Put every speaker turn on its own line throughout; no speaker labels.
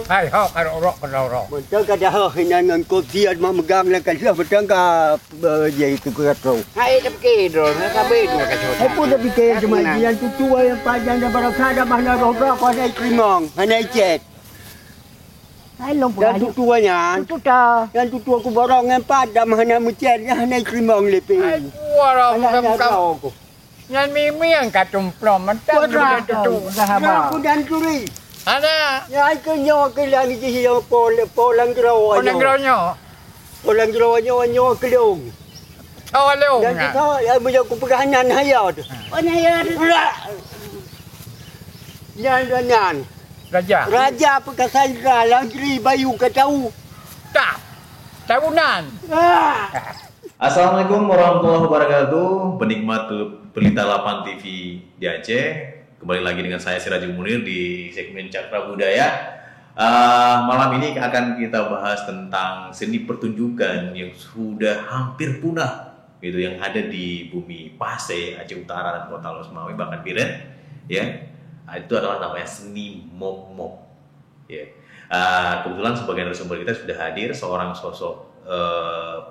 Hai ho karo rok karo rok.
Betul kada ho hinangan kursi mah megang lah kan betul ka je itu kau.
Hai tapi dro, kabe dua kacau.
Hai pun dah fikir cuma jian tu tua yang panjang dah barang sada mana roh kau naik krimong, naik jet.
Hai long
Dan tu tuanya.
tu ta.
Dan tu tua aku borong empat dah mana mucet dah naik krimong lepi.
Hai gua rok kau. Nyan mimi yang kacumplom mentang
Kuadrat tu dah
Aku
habis.
dan curi.
Ada.
Ya ke nyo ke lang je yo polang gro.
Orang gronyo.
Polang gro nyo kelong.
Oh leo.
Dan tu tahu ya aku pegangan hayat.
Oh nyaya.
Nyan.
Raja.
Raja perkasan langri bayu ke tahu.
Tak. Tahunan.
Assalamualaikum warahmatullahi wabarakatuh. Penikmat Pelita Lapan TV di Aceh. Kembali lagi dengan saya Sirajul Munir di segmen Cakra Budaya. Malam ini akan kita bahas tentang seni pertunjukan yang sudah hampir punah, gitu, yang ada di bumi Pase, Aceh Utara dan Kota Losmawi bahkan Biren, ya. Itu adalah namanya seni momok. Ya. Kebetulan sebagai narasumber kita sudah hadir seorang sosok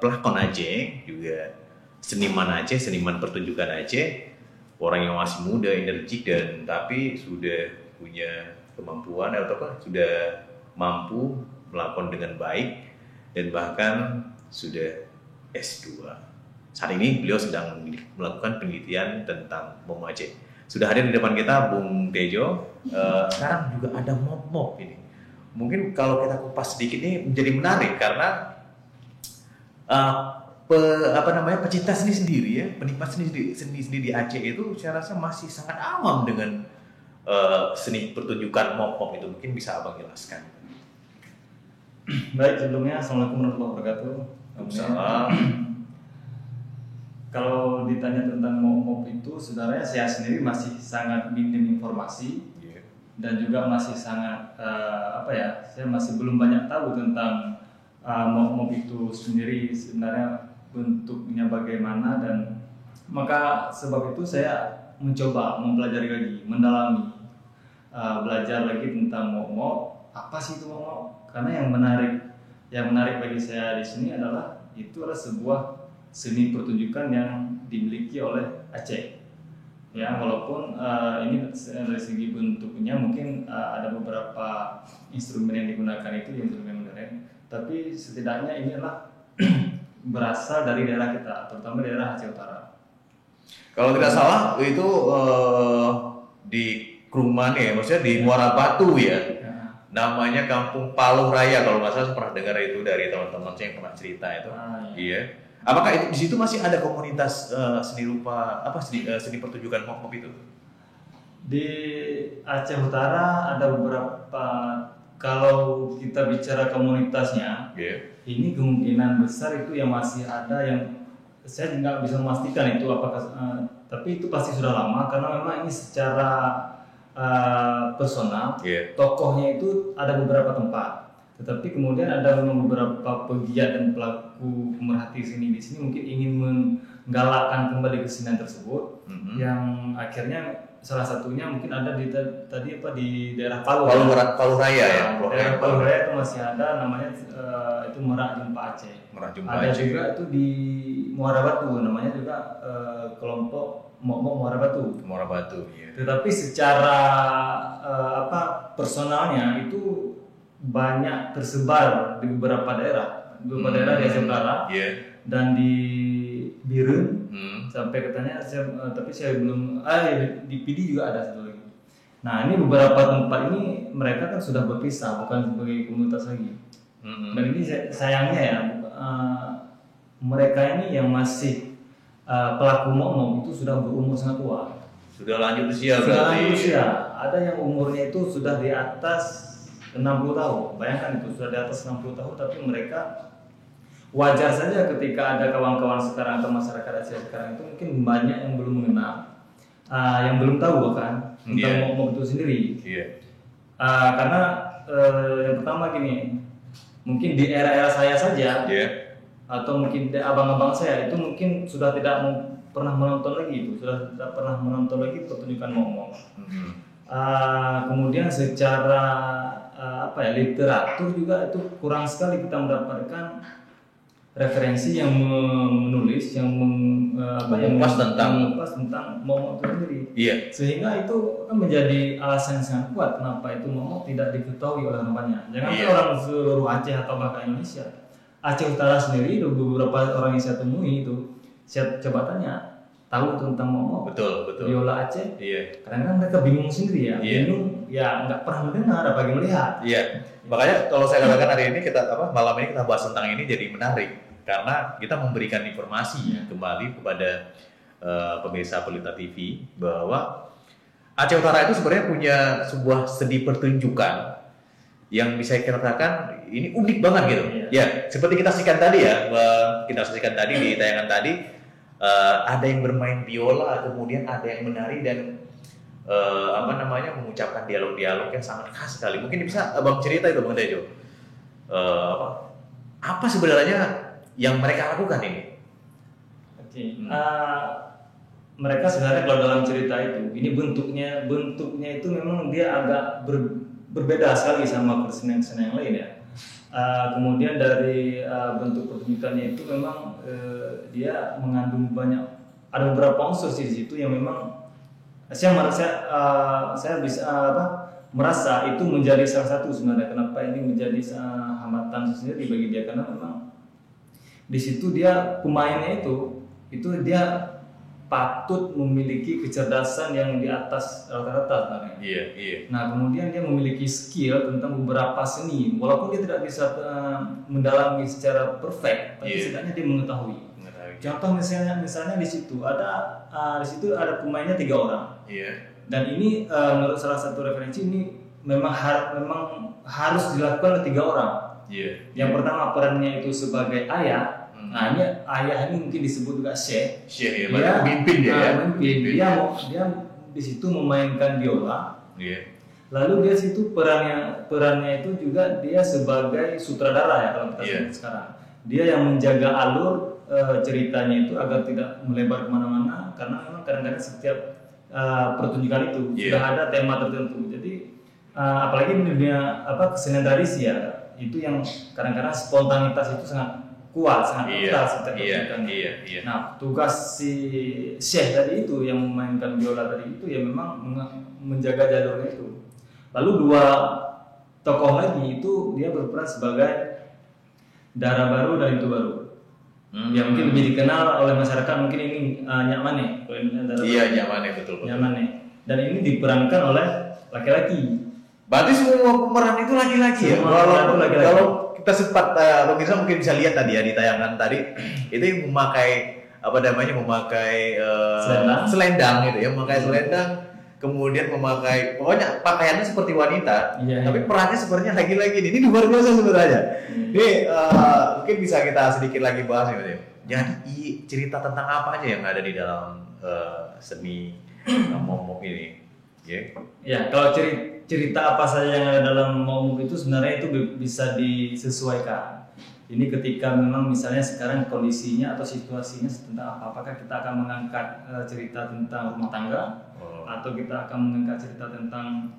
pelakon Aceh, juga seniman Aceh, seniman pertunjukan Aceh. Orang yang masih muda, energik, dan tapi sudah punya kemampuan atau sudah mampu melakukan dengan baik dan bahkan sudah S2. Saat ini beliau sedang melakukan penelitian tentang momok Aceh. Sudah hadir di depan kita Bung Tejo. Sekarang juga ada momok ini. Mungkin kalau kita kupas sedikit ini menjadi menarik karena pecinta seni sendiri, ya, penikmat seni sendiri di Aceh itu saya rasa masih sangat awam dengan seni pertunjukan momok itu. Mungkin bisa Abang jelaskan.
Baik, sebelumnya Assalamualaikum warahmatullahi wabarakatuh.
Salam.
Kalau ditanya tentang momok itu, sebenarnya saya sendiri masih sangat minim informasi, dan juga masih sangat saya masih belum banyak tahu tentang momok itu sendiri sebenarnya bentuknya bagaimana, dan maka sebab itu saya mencoba mempelajari lagi, mendalami, belajar lagi tentang momok. Apa sih itu momok? Karena yang menarik bagi saya di sini adalah itu adalah sebuah seni pertunjukan yang dimiliki oleh Aceh. Ya, walaupun ini dari segi bentuknya mungkin ada beberapa instrumen yang digunakan itu instrumen modern, tapi setidaknya ini adalah berasal dari daerah kita, terutama daerah Aceh Utara.
Kalau tidak salah itu di Kruman ya, maksudnya di Muara Batu ya. Namanya Kampung Paluh Raya, kalau nggak salah pernah dengar itu dari teman-teman saya yang pernah cerita itu. Iya. Apakah itu di situ masih ada komunitas seni rupa seni pertunjukan momok itu?
Di Aceh Utara ada beberapa, kalau kita bicara komunitasnya, ini kemungkinan besar itu yang masih ada, yang saya nggak bisa memastikan itu apakah, tapi itu pasti sudah lama karena memang ini secara personal, tokohnya itu ada beberapa tempat. Tetapi kemudian ada memang beberapa pegiat dan pelaku pemerhati seni di sini mungkin ingin menggalakkan kembali kesenian tersebut, yang akhirnya salah satunya mungkin ada di di daerah Paluh
Raya ya.
Daerah Paluh Raya itu masih ada, namanya itu Merak Jumpa Aceh. Ada juga itu di Muara Batu, namanya juga kelompok momok Muara Batu. Iya. Tetapi secara personalnya itu banyak tersebar di beberapa daerah di Aceh Utara, dan di Biren sampai katanya tapi saya belum di PD juga ada satu lagi. Nah, ini beberapa tempat ini mereka kan sudah berpisah, bukan sebagai komunitas lagi. Dan ini sayangnya ya, mereka ini yang masih pelaku momok itu sudah berumur sangat tua.
Sudah lanjut usia
berarti.
Sudah lanjut
usia. Ada yang umurnya itu sudah di atas 60 tahun. Bayangkan itu sudah di atas 60 tahun, tapi mereka wajar saja ketika ada kawan-kawan sekarang atau masyarakat Aceh sekarang itu mungkin banyak yang belum mengenal, yang belum tahu bahkan tentang momok itu sendiri. Karena yang pertama gini, mungkin di era-era saya saja, atau mungkin abang-abang saya itu mungkin sudah tidak pernah menonton lagi pertunjukan momok. Kemudian secara apa ya, literatur juga itu kurang sekali kita mendapatkan referensi yang menulis yang
mengupas
tentang momok itu sendiri.
Iya.
Sehingga itu kan menjadi alasan yang sangat kuat kenapa itu momok tidak diketahui oleh orang banyak. Jangan orang seluruh Aceh atau bahkan Indonesia. Aceh Utara sendiri beberapa orang yang saya temui itu, saya coba tanya, tahu tentang momok,
Betul.
biola Aceh.
Iya.
Kadang-kadang mereka bingung sendiri ya, bingung ya nggak pernah mendengar apalagi melihat.
Iya. Makanya kalau saya katakan hari ini malam ini kita bahas tentang ini jadi menarik karena kita memberikan informasi kembali kepada pemirsa Pelita TV bahwa Aceh Utara itu sebenarnya punya sebuah seni pertunjukan yang bisa kita katakan ini unik banget gitu. Ya, seperti kita saksikan tadi di tayangan tadi, ada yang bermain biola, kemudian ada yang menari dan mengucapkan dialog-dialog yang sangat khas sekali. Mungkin bisa Abang cerita itu Bang Tejo. Apa sebenarnya yang mereka lakukan ini?
Mereka sebenarnya kalau dalam cerita itu, ini bentuknya itu memang dia agak berbeda sekali sama kesenian-kesenian yang lain ya. Kemudian dari bentuk pertunjukannya itu memang dia mengandung ada beberapa unsur di situ yang memang saya bisa merasa itu menjadi salah satu sebenarnya kenapa ini menjadi hambatan sendiri bagi dia, karena memang di situ dia pemainnya itu dia patut memiliki kecerdasan yang di atas rata-rata sebenarnya.
Iya.
Nah kemudian dia memiliki skill tentang beberapa seni, walaupun dia tidak bisa mendalami secara perfect, tapi setidaknya dia mengetahui. Contoh misalnya di situ ada pemainnya 3 orang.
Iya.
Dan ini menurut salah satu referensi ini memang harus dilakukan oleh 3 orang.
Iya.
Yang pertama perannya itu sebagai ayah. Nah ini ayah ini mungkin disebut juga Syekh.
Syekh ya, pemimpin dia ya.
Dia di situ memainkan biola.
Iya.
Lalu dia situ perannya itu juga dia sebagai sutradara ya kalau kita sebut sekarang. Dia yang menjaga alur ceritanya itu agar tidak melebar kemana-mana, karena memang kadang-kadang setiap pertunjukan itu sudah ada tema tertentu. Jadi apalagi di dunia kesenian tradisi ya, itu yang kadang-kadang spontanitas itu sangat kuat, sangat kental setiap pertunjukan. Iya. Nah, tugas si Syekh tadi itu yang memainkan biola tadi itu ya memang menjaga jalurnya itu. Lalu 2 tokoh lagi itu dia berperan sebagai darah baru dan itu baru. Yang mungkin lebih dikenal oleh masyarakat mungkin ini Nyak Mane.
Iya, Nyak Mane betul.
Nyak Mane. Dan ini diperankan oleh laki-laki.
Berarti semua pemeran itu laki-laki ya? Kalau kita sempat pemirsa mungkin bisa lihat tadi ya di tayangan tadi itu memakai selendang gitu ya, memakai selendang, kemudian pokoknya pakaiannya seperti wanita, tapi perannya sepertinya laki-laki. Ini luar biasa sebenarnya. Ini mungkin bisa kita sedikit lagi bahas ya. Jadi cerita tentang apa aja yang ada di dalam seni momok ini?
Ya, kalau cerita apa saja yang ada dalam momok itu sebenarnya itu bisa disesuaikan. Ini ketika memang misalnya sekarang kondisinya atau situasinya tentang apa, apakah kita akan mengangkat cerita tentang rumah tangga, atau kita akan mengangkat cerita tentang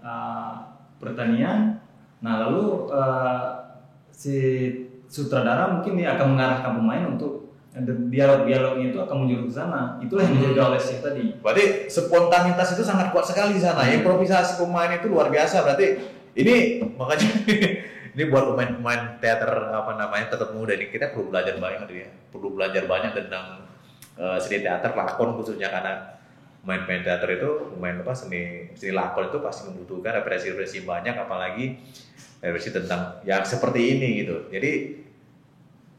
pertanian. Nah lalu si sutradara mungkin dia akan mengarahkan pemain untuk dialog-dialognya itu akan menjurus ke sana. Itulah yang dijaga oleh Syekh tadi.
Berarti spontanitas itu sangat kuat sekali di sana. Improvisasi pemain itu luar biasa. Berarti ini makanya ini buat pemain teater tetap muda ini kita perlu belajar banyak ya. Perlu belajar banyak tentang seni teater lakon khususnya, karena pemain teater itu seni lakon itu pasti membutuhkan referensi banyak, apalagi referensi tentang yang seperti ini gitu. Jadi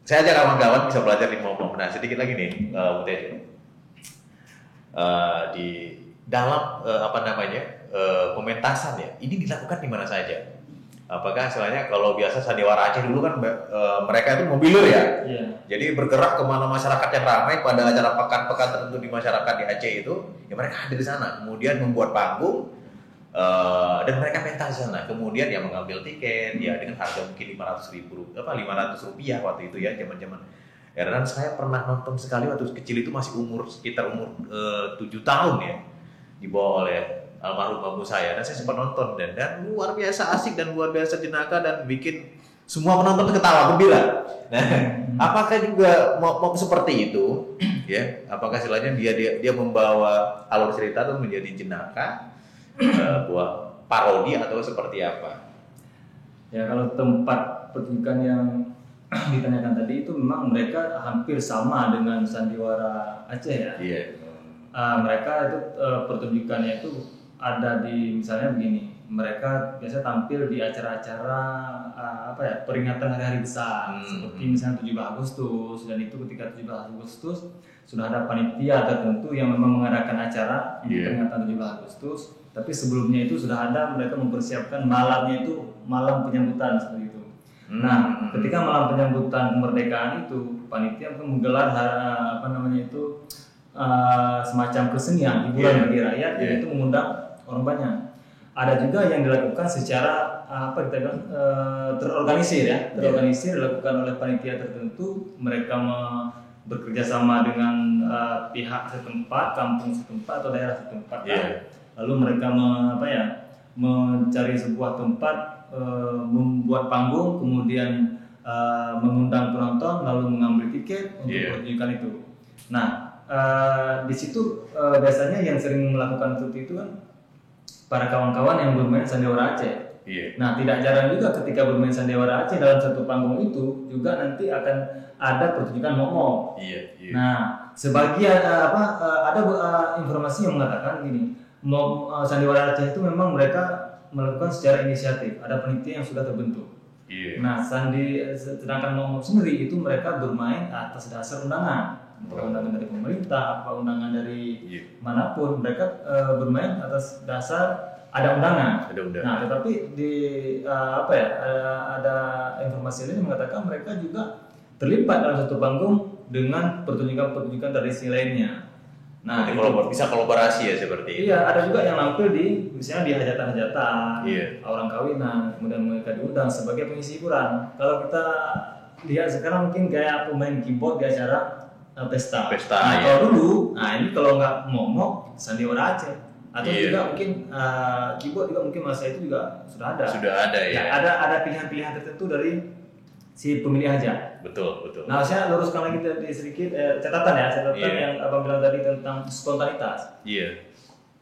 saya ajak kawan-kawan bisa belajar di momok. Nah sedikit lagi nih Bu Tejo, di dalam pementasan ya, ini dilakukan di mana saja? Apakah istilahnya kalau biasa sandiwara Aceh dulu kan mereka itu mobiler ya, jadi bergerak kemana masyarakat yang ramai pada acara pekan-pekan tertentu di masyarakat di Aceh itu, ya mereka hadir di sana, kemudian membuat panggung dan mereka pentas di sana, kemudian ya mengambil tiket ya dengan harga mungkin 500 rupiah waktu itu ya, zaman-zaman. Ya, dan saya pernah nonton sekali waktu kecil itu masih sekitar umur 7 tahun ya, dibawa oleh almarhum babu saya, dan saya sempat nonton dan luar biasa asik dan luar biasa jenaka dan bikin semua penonton ketawa gembira. Nah, apakah juga mau seperti itu? Ya, apakah istilahnya dia membawa alur cerita itu menjadi jenaka, buah parodi atau seperti apa?
Ya, kalau tempat pertunjukan yang ditanyakan tadi itu memang mereka hampir sama dengan sandiwara Aceh ya.
Iya.
Mereka itu pertunjukannya itu ada di misalnya begini, mereka biasa tampil di acara-acara peringatan hari-hari besar seperti misalnya 17 Agustus, dan itu ketika 17 Agustus sudah ada panitia tertentu yang memang mengadakan acara peringatan 17 Agustus, tapi sebelumnya itu sudah ada mereka mempersiapkan malamnya itu malam penyambutan seperti itu. Nah, ketika malam penyambutan kemerdekaan itu panitia menggelar semacam kesenian hiburan bagi rakyat, dan itu mengundang orang banyak. Ada juga yang dilakukan secara terorganisir ya, dilakukan oleh panitia tertentu. Mereka bekerja sama dengan pihak setempat, kampung setempat atau daerah setempat. Lalu mereka mencari sebuah tempat, membuat panggung, kemudian mengundang penonton, lalu mengambil tiket untuk pertunjukan itu. Nah, di situ biasanya yang sering melakukan seperti itu kan para kawan-kawan yang bermain sandiwara Aceh. Nah, tidak jarang juga ketika bermain sandiwara Aceh dalam satu panggung itu juga nanti akan ada pertunjukan momok. Nah, sebagian ada informasi yang mengatakan gini, sandiwara Aceh itu memang mereka melakukan secara inisiatif, ada panitia yang sudah terbentuk. Nah, sedangkan momok sendiri itu mereka bermain atas dasar undangan. Undangan dari pemerintah, undangan dari manapun, mereka bermain atas dasar ada undangan. Nah, tetapi ada informasi lain yang mengatakan mereka juga terlibat dalam satu panggung dengan pertunjukan tradisi lainnya. Nah,
bisa kolaborasi ya seperti itu.
Iya, ada juga yang nampil misalnya di hajatan-hajatan, orang kawinan, kemudian mereka diundang sebagai pengisi hiburan. Kalau kita lihat sekarang mungkin kayak pemain keyboard di acara pesta. Nah, kalau dulu, ini kalau nggak momok, sandiwara Aceh, atau juga mungkin keyboard juga mungkin masa itu juga sudah ada. Ada pilihan-pilihan tertentu dari si pemilih aja.
Betul.
Nah, saya luruskan lagi tadi sedikit catatan yang abang bilang tadi tentang spontanitas.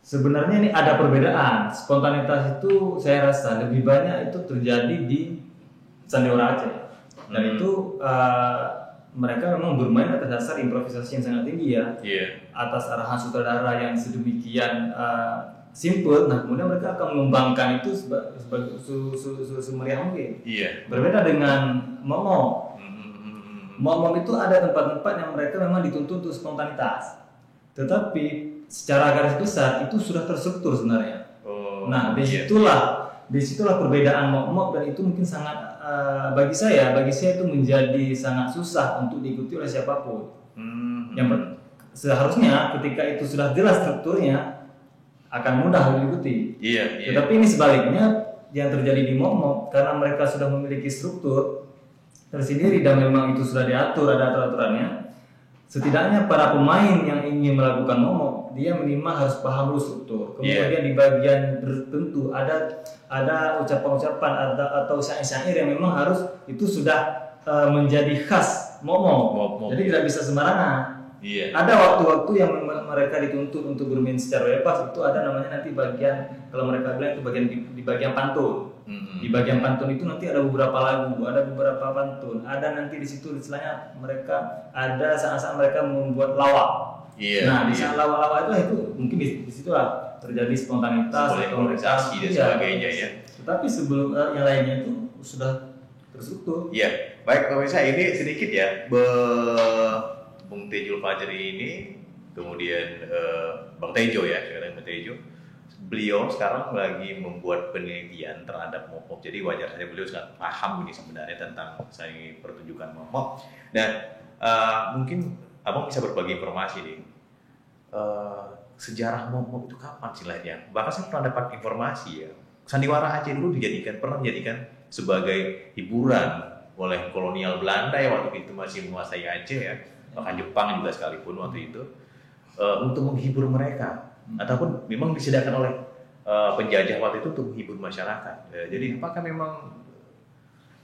Sebenarnya ini ada perbedaan. Spontanitas itu saya rasa lebih banyak itu terjadi di sandiwara Aceh, dan itu mereka memang bermain atas dasar improvisasi yang sangat tinggi atas arahan sutradara yang sedemikian simple. Nah, kemudian mereka akan mengembangkan itu sebagai semeriah mungkin. Berbeda dengan momok. Momok itu ada tempat-tempat yang mereka memang dituntut untuk spontanitas, tetapi secara garis besar itu sudah terstruktur sebenarnya. Nah, disitulah perbedaan momok, dan itu mungkin sangat bagi saya itu menjadi sangat susah untuk diikuti oleh siapapun. Yang seharusnya ketika itu sudah jelas strukturnya akan mudah diikuti. Tetapi ini sebaliknya yang terjadi di momok, karena mereka sudah memiliki struktur tersendiri dan memang itu sudah diatur, ada aturan-aturannya. Setidaknya para pemain yang ingin melakukan momok, dia minimal harus paham dulu struktur. Kemudian di bagian tertentu ada ucapan-ucapan atau syair-syair yang memang harus itu sudah menjadi khas momok. Jadi tidak bisa sembarangan. Ada waktu-waktu yang mereka dituntut untuk bermain secara bebas, itu ada namanya nanti bagian, kalau mereka bilang itu bagian di bagian pantun. Di bagian pantun itu nanti ada beberapa lagu, ada beberapa pantun, ada nanti di situ istilahnya mereka ada saat-saat mereka membuat lawak. Nah, di saat lawak-lawak itu mungkin di situlah terjadi spontanitas atau
improvisasi dan sebagainya
Tetapi sebelum yang lainnya itu sudah terstruktur.
Baik pemirsa, ini sedikit ya Bung Tejo Fajri ini, kemudian Bang Tejo sekarang Bang Tejo. Beliau sekarang lagi membuat penelitian terhadap momok, jadi wajar saja beliau sangat paham ini sebenarnya tentang pertunjukan momok. Dan mungkin abang bisa berbagi informasi nih, sejarah momok itu kapan silanya? Bahkan saya pernah dapat informasi sandiwara Aceh dulu pernah dijadikan sebagai hiburan oleh kolonial Belanda waktu itu masih menguasai Aceh bahkan Jepang juga sekalipun waktu itu, untuk menghibur mereka. Ataupun memang disediakan oleh penjajah waktu itu untuk menghibur masyarakat. Jadi apakah memang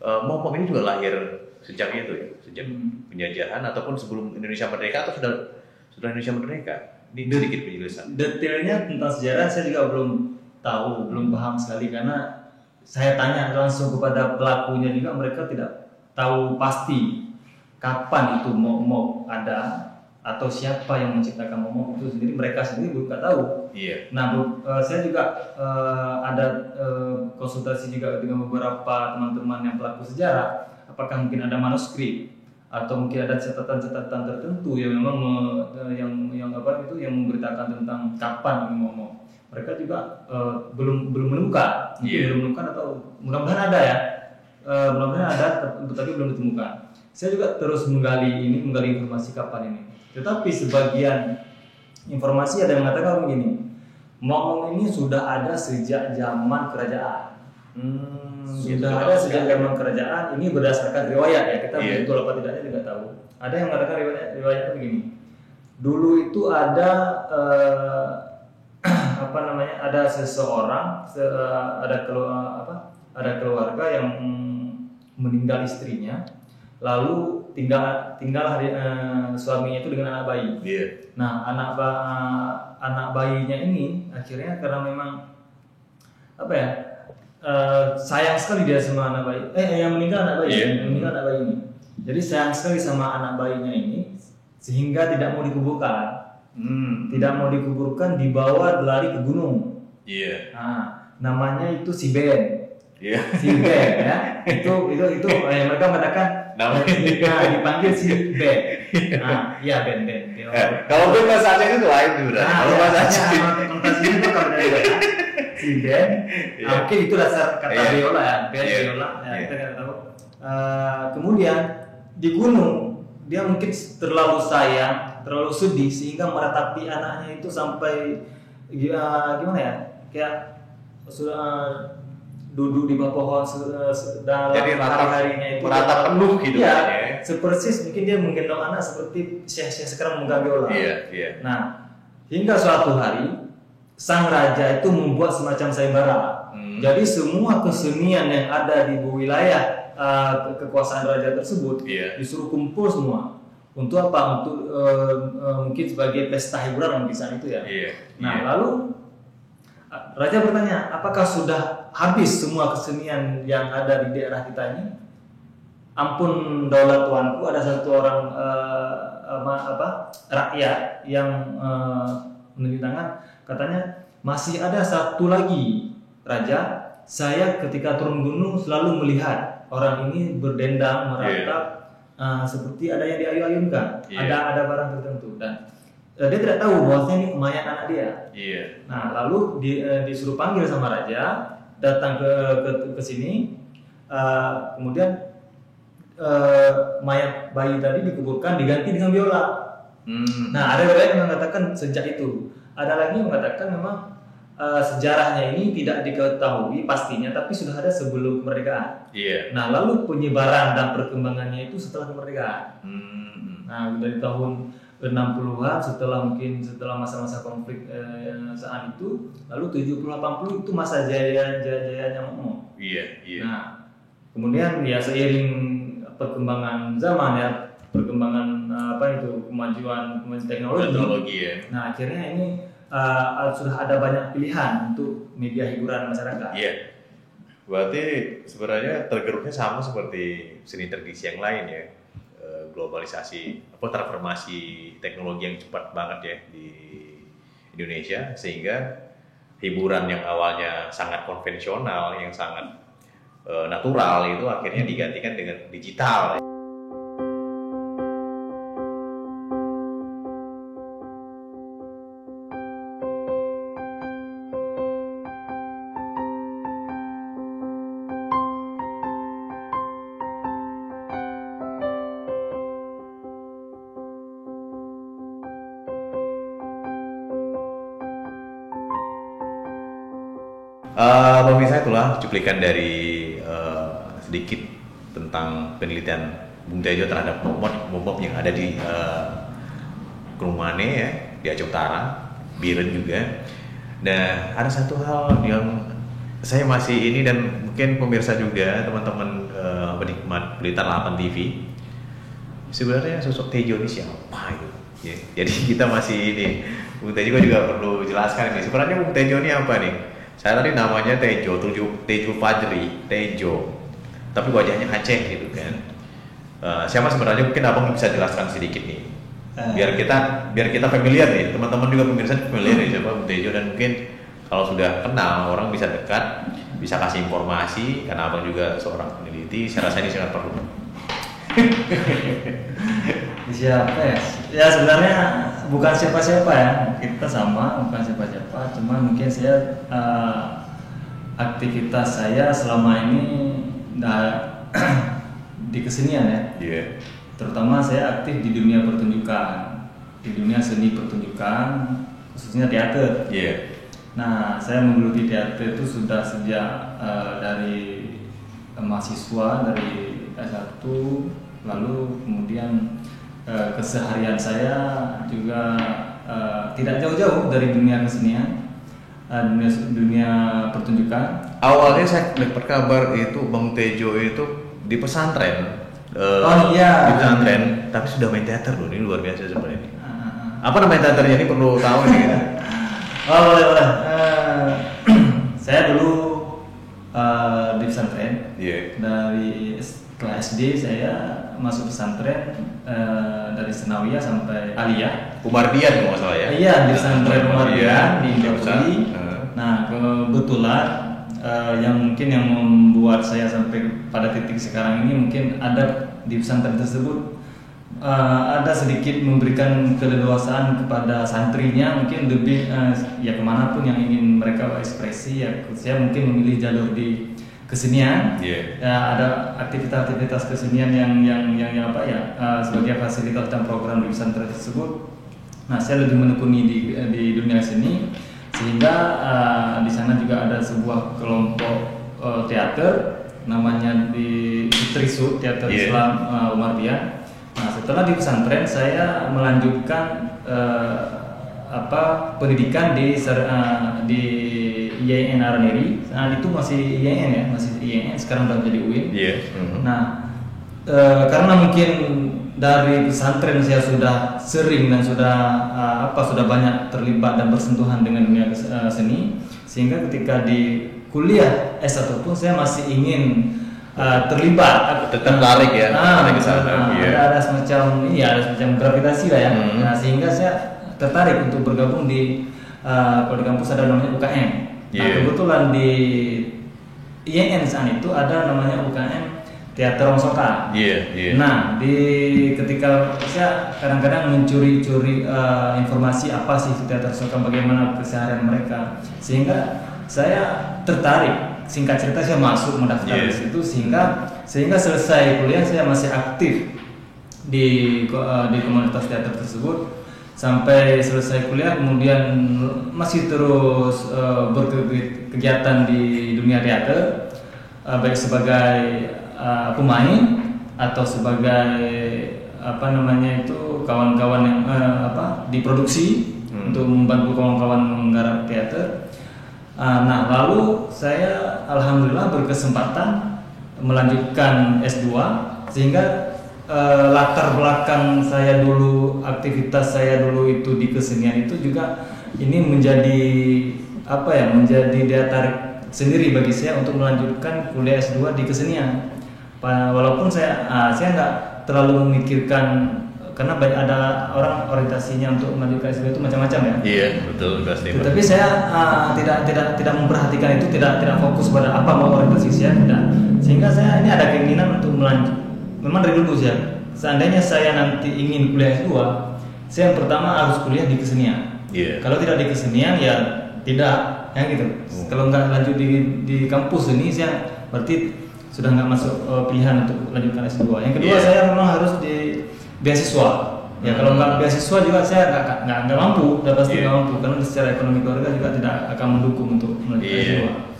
mom-mom ini juga lahir sejak itu ya, sejak penjajahan ataupun sebelum Indonesia merdeka atau sudah Indonesia merdeka? Ini sedikit penjelasan.
Detailnya tentang sejarah saya juga belum tahu, belum paham sekali karena saya tanya langsung kepada pelakunya juga, mereka tidak tahu pasti kapan itu mom ada atau siapa yang menciptakan mom itu sendiri, mereka sendiri belum tahu.
Iya.
Nah, saya juga ada konsultasi juga dengan beberapa teman-teman yang pelaku sejarah. Apakah mungkin ada manuskrip atau mungkin ada catatan-catatan tertentu yang memang yang memberitakan tentang kapan ini mom. Mereka juga belum menemukan, belum menemukan atau mudah-mudahan ada ya, mudah-mudahan ada, tapi belum ditemukan. Saya juga terus menggali informasi kapan ini. Tetapi sebagian informasi ada yang mengatakan begini, mom ini sudah ada sejak zaman kerajaan. Sudah ada sejak zaman kerajaan. Ini berdasarkan riwayat ya, kita betul apa tidaknya tidak tahu. Ada yang mengatakan riwayatnya begini. Dulu itu ada ada seseorang, ada keluarga yang meninggal istrinya, lalu tinggal suaminya itu dengan anak bayi. Nah, anak bayinya ini akhirnya karena memang sayang sekali dia sama anak bayi. Yang meninggal anak bayi, ini. Jadi sayang sekali sama anak bayinya ini sehingga tidak mau dikuburkan. Tidak mau dikuburkan, dibawa lari ke gunung. Nah, namanya itu si Ben. Si Ben ya. Itu mereka mengatakan dipanggil si Ben. Ben.
Kalau Ben bahasa Aceh itu lain sebenarnya. Kalau bahasa Aceh
konotasinya itu kalau dari si Ben. Mungkin itu dasar kata biola ya. Ben biola. Kita nggak tahu. Kemudian di gunung dia mungkin terlalu sayang, terlalu sedih sehingga meratapi anaknya itu sampai gimana ya, kayak sudah duduk di bawah pohon dalam hari-harinya itu
meratap penuh gitu
ya. Sepersis mungkin dia menggendong anak seperti syekh sekarang memegang biola. Nah, hingga suatu hari sang raja itu membuat semacam sayembara. Jadi semua kesenian yang ada di wilayah kekuasaan raja tersebut disuruh kumpul semua. Untuk apa? Untuk mungkin sebagai pesta hiburan di sana itu ya. Lalu raja bertanya, apakah sudah habis semua kesenian yang ada di daerah kita ini? Ampun daulat tuanku, ada satu orang rakyat yang menunjuk tangan, katanya masih ada satu lagi raja. Saya ketika turun gunung selalu melihat orang ini berdendang meratap seperti ada yang diayun-ayunkan, ada barang tertentu dan dia tidak tahu bahwasanya ini mayat anak dia. Nah, lalu disuruh panggil sama raja, datang ke sini, kemudian mayat bayi tadi dikuburkan diganti dengan biola. Nah, ada yang mengatakan sejak itu. Ada lagi yang mengatakan memang sejarahnya ini tidak diketahui pastinya, tapi sudah ada sebelum kemerdekaan. Nah, lalu penyebaran dan perkembangannya itu setelah kemerdekaan. Nah, dari tahun 60-an setelah masa-masa konflik saat itu, lalu 70-80 itu masa jayanya Momo. Nah, kemudian ya seiring perkembangan zaman ya, perkembangan kemajuan teknologi ya. Nah, akhirnya ini sudah ada banyak pilihan untuk media hiburan masyarakat.
Berarti sebenarnya tergerusnya sama seperti seni tradisi yang lain ya. Globalisasi, transformasi teknologi yang cepat banget ya di Indonesia, sehingga hiburan yang awalnya sangat konvensional, yang sangat natural itu akhirnya digantikan dengan digital. Pemirsa, itulah cuplikan dari sedikit tentang penelitian Bung Tejo terhadap momok yang ada di Gunung Mane ya, di Aceh Utara, Biren juga. Nah, ada satu hal yang saya masih ini dan mungkin pemirsa juga, teman-teman penikmat Blitar 8 TV. Sebenarnya sosok Tejo ini siapa itu? Ya, jadi kita masih ini, Bung Tejo juga perlu jelaskan ini. Sebenarnya Bung Tejo ini apa nih? Saya tadi namanya Tejo Fajri, Tejo. Tapi wajahnya Aceh gitu kan. Siapa sebenarnya, mungkin abang bisa jelaskan sedikit nih. Biar kita familiar nih, teman-teman juga pemirsa familiar nih siapa Bung Tejo, dan mungkin kalau sudah kenal orang bisa dekat, bisa kasih informasi karena abang juga seorang peneliti. Saya rasa ini sangat perlu.
Siapa ya? Ya sebenarnya bukan siapa-siapa ya, kita sama, bukan siapa-siapa. Cuma mungkin saya aktivitas saya selama ini di kesenian ya.
Iya.
Terutama saya aktif di dunia pertunjukan, di dunia seni pertunjukan, khususnya teater.
Iya.
Nah, saya menggeluti teater itu sudah sejak dari mahasiswa dari S1, lalu kemudian keseharian saya juga tidak jauh-jauh dari dunia kesenian, dunia pertunjukan.
Awalnya saya dapat kabar itu Bang Tejo itu di pesantren.
Oh iya.
Di pesantren, tapi sudah main teater loh. Ini luar biasa sebenarnya. Apa nama teaternya ini perlu tahu nih kita.
Oh boleh. Saya dulu di pesantren.
Iya.
Dari setelah SD saya masuk pesantren dari Senawiyah sampai Aliyah.
Umardian kalau nggak salah ya.
Iya, di pesantren Umardian di Jokowi.
Nah.
Nah kebetulan yang mungkin yang membuat saya sampai pada titik sekarang ini mungkin ada di pesantren tersebut ada sedikit memberikan keleluasaan kepada santrinya, mungkin lebih ya kemanapun yang ingin mereka ekspresi ya. Saya mungkin memilih jalur di kesenian.
Yeah.
Ya, ada aktivitas-aktivitas kesenian yang apa ya sebagai fasilitas dan program di pesantren tersebut. Nah saya lebih menekuni di dunia seni, sehingga di sana juga ada sebuah kelompok teater namanya di Trisut Teater Islam Umardian. Nah setelah di pesantren saya melanjutkan pendidikan di IAIN Araneri. Nah itu masih IAIN ya, masih IAIN, sekarang udah jadi UIN.
Yeah.
Nah karena mungkin dari pesantren saya sudah sering dan sudah banyak terlibat dan bersentuhan dengan dunia seni, sehingga ketika di kuliah S1 pun saya masih ingin terlibat,
tetap tarik ya, ke sana.
Ada semacam gravitasi lah ya. Nah sehingga saya tertarik untuk bergabung kalau di kampus ada namanya UKM. Nah kebetulan di IAIN saat itu ada namanya UKM Teater Rongsokan. Nah ketika saya kadang-kadang mencuri-curi informasi apa sih teater Rongsokan, bagaimana keseharian mereka, sehingga saya tertarik. Singkat cerita saya masuk mendaftar di situ, sehingga selesai kuliah saya masih aktif di komunitas teater tersebut sampai selesai kuliah, kemudian masih terus berkegiatan di dunia teater, baik sebagai pemain atau sebagai kawan-kawan yang diproduksi untuk membantu kawan-kawan menggarap teater. Nah lalu saya alhamdulillah berkesempatan melanjutkan S2, sehingga latar belakang saya dulu, aktivitas saya dulu itu di kesenian itu juga ini menjadi menjadi daya tarik sendiri bagi saya untuk melanjutkan kuliah S2 di kesenian. Walaupun saya nggak terlalu memikirkan, karena banyak ada orang orientasinya untuk melanjutkan S2 itu macam-macam ya. Iya betul pasti. Tapi saya tidak memperhatikan itu, tidak fokus pada apa mau orientasi saya, tidak. Sehingga saya ini ada keinginan untuk melanjut. Memang dari dulu seandainya saya nanti ingin kuliah S2, saya yang pertama harus kuliah di kesenian. Kalau tidak di kesenian ya tidak, ya gitu. Kalau nggak lanjut di kampus ini, saya berarti sudah nggak masuk pilihan untuk lanjutkan S2. Yang kedua saya memang harus di beasiswa. Ya kalau nggak beasiswa juga saya nggak mampu, udah pasti nggak mampu, karena secara ekonomi keluarga juga tidak akan mendukung untuk melanjutkan S2.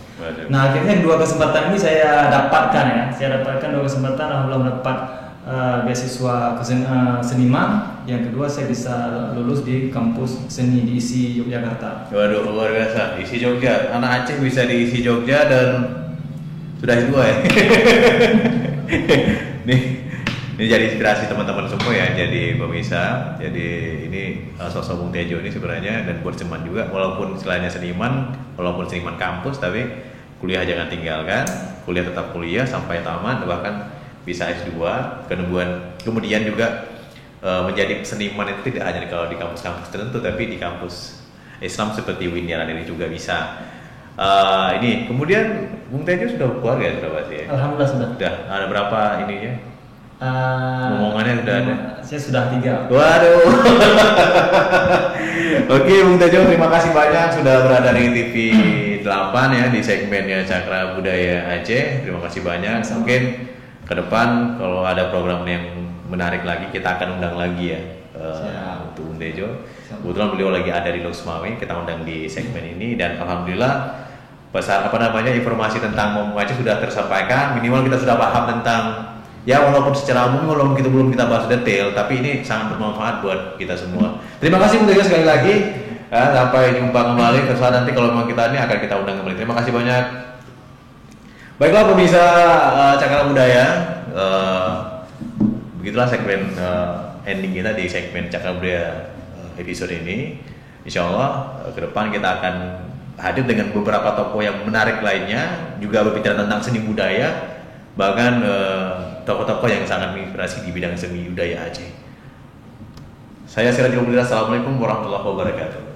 Nah akhirnya dua kesempatan ini saya dapatkan dua kesempatan, alhamdulillah mendapat beasiswa seniman, yang kedua saya bisa lulus di kampus seni di ISI Yogyakarta.
Waduh, luar biasa. ISI Jogja, anak Aceh bisa di ISI Jogja dan sudah S2 ya. Ini jadi inspirasi teman-teman semua ya, jadi pemirsa. Jadi ini sosok Bung Tejo ini sebenarnya, dan buat seniman juga, walaupun istilahnya seniman, walaupun seniman kampus, tapi kuliah jangan tinggalkan, kuliah tetap kuliah sampai tamat, bahkan bisa S2. Kemudian juga menjadi seniman itu tidak hanya kalau di kampus-kampus tertentu, tapi di kampus Islam seperti Windiaran ini juga bisa. Ini kemudian Bung Tejo sudah keluarga sudah pasti ya?
Alhamdulillah sudah.
Sudah ada berapa ininya? Ngomongannya sudah ada?
Saya sudah 3.
Waduh. Oke Bung Tejo, terima kasih banyak sudah berada di TV 8 ya, di segmennya Cakra Budaya Aceh. Terima kasih banyak. Mungkin ke depan kalau ada program yang menarik lagi, kita akan undang lagi ya untuk Bung Tejo. Kebetulan beliau lagi ada di Loksmawe, kita undang di segmen ini, dan alhamdulillah informasi tentang Momo Aceh sudah tersampaikan. Minimal kita sudah paham tentang, ya walaupun secara umum belum kita bahas detail, tapi ini sangat bermanfaat buat kita semua. Terima kasih Bung Tejo sekali lagi. Sampai jumpa kembali. Terus nanti kalau memang kita ini akan kita undang kembali. Terima kasih banyak. Baiklah pemirsa Cakra Budaya, begitulah segmen ending kita di segmen Cakra Budaya episode ini. Insya Allah ke depan kita akan hadir dengan beberapa tokoh yang menarik lainnya, juga berbicara tentang seni budaya, bahkan tokoh-tokoh yang sangat menginspirasi di bidang seni budaya Aceh. Saya Sirajul Mulia, assalamualaikum warahmatullahi wabarakatuh.